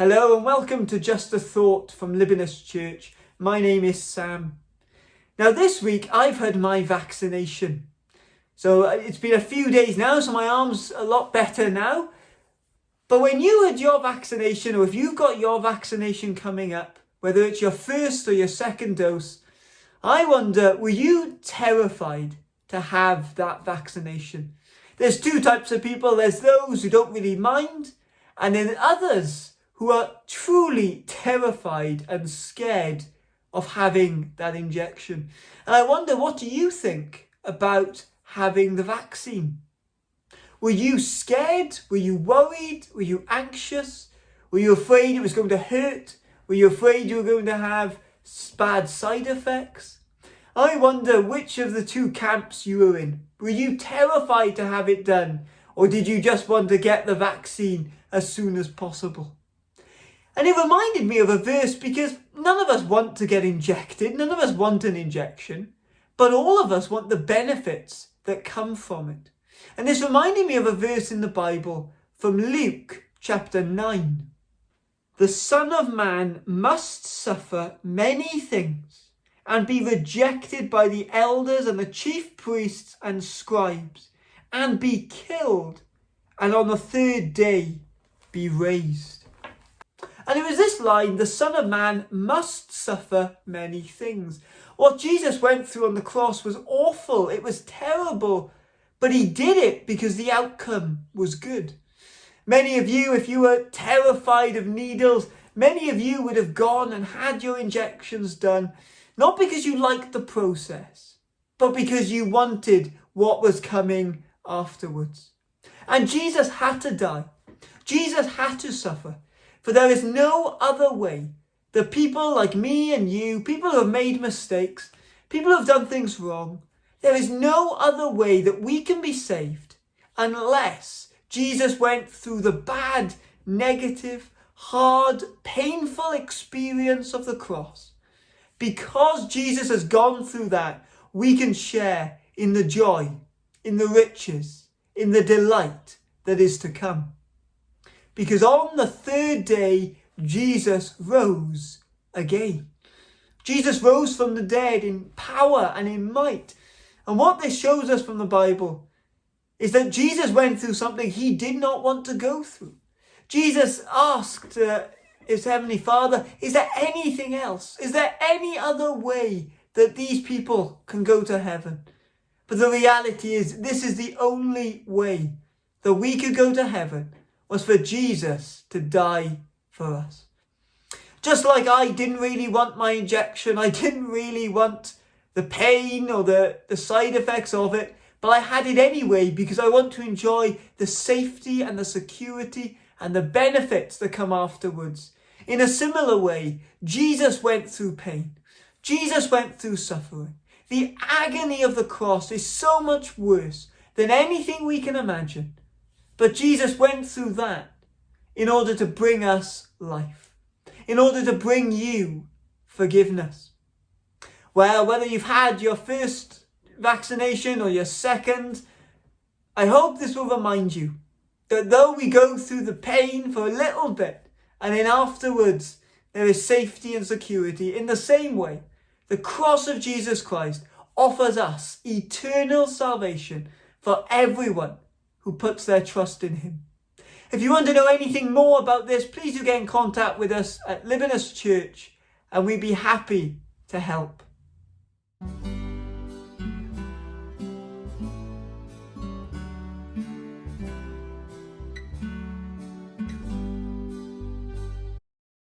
Hello and welcome to Just a Thought from Libanus Church. My name is Sam. Now this week I've had my vaccination. So it's been a few days now, so my arm's a lot better now. But when you had your vaccination, or if you've got your vaccination coming up, whether it's your first or your second dose, I wonder, were you terrified to have that vaccination? There's two types of people. There's those who don't really mind, and then others who are truly terrified and scared of having that injection. And I wonder, what do you think about having the vaccine? Were you scared? Were you worried? Were you anxious? Were you afraid it was going to hurt? Were you afraid you were going to have bad side effects? I wonder which of the two camps you were in. Were you terrified to have it done? Or did you just want to get the vaccine as soon as possible? And it reminded me of a verse, because none of us want to get injected. None of us want an injection. But all of us want the benefits that come from it. And this reminded me of a verse in the Bible from Luke chapter 9. The Son of Man must suffer many things and be rejected by the elders and the chief priests and scribes, and be killed, and on the third day be raised. And it was this line, the Son of Man must suffer many things. What Jesus went through on the cross was awful. It was terrible. But he did it because the outcome was good. Many of you, if you were terrified of needles, many of you would have gone and had your injections done, not because you liked the process, but because you wanted what was coming afterwards. And Jesus had to die. Jesus had to suffer. For there is no other way that people like me and you, people who have made mistakes, people who have done things wrong, there is no other way that we can be saved unless Jesus went through the bad, negative, hard, painful experience of the cross. Because Jesus has gone through that, we can share in the joy, in the riches, in the delight that is to come. Because on the third day, Jesus rose again. Jesus rose from the dead in power and in might. And what this shows us from the Bible is that Jesus went through something he did not want to go through. Jesus asked his Heavenly Father, is there anything else? Is there any other way that these people can go to heaven? But the reality is, this is the only way that we could go to heaven, was for Jesus to die for us. Just like I didn't really want my injection, I didn't really want the pain or the side effects of it, but I had it anyway because I want to enjoy the safety and the security and the benefits that come afterwards. In a similar way, Jesus went through pain. Jesus went through suffering. The agony of the cross is so much worse than anything we can imagine. But Jesus went through that in order to bring us life, in order to bring you forgiveness. Well, whether you've had your first vaccination or your second, I hope this will remind you that though we go through the pain for a little bit, and then afterwards there is safety and security, in the same way, the cross of Jesus Christ offers us eternal salvation for everyone who puts their trust in him. If you want to know anything more about this, please do get in contact with us at Libanus Church, and we'd be happy to help.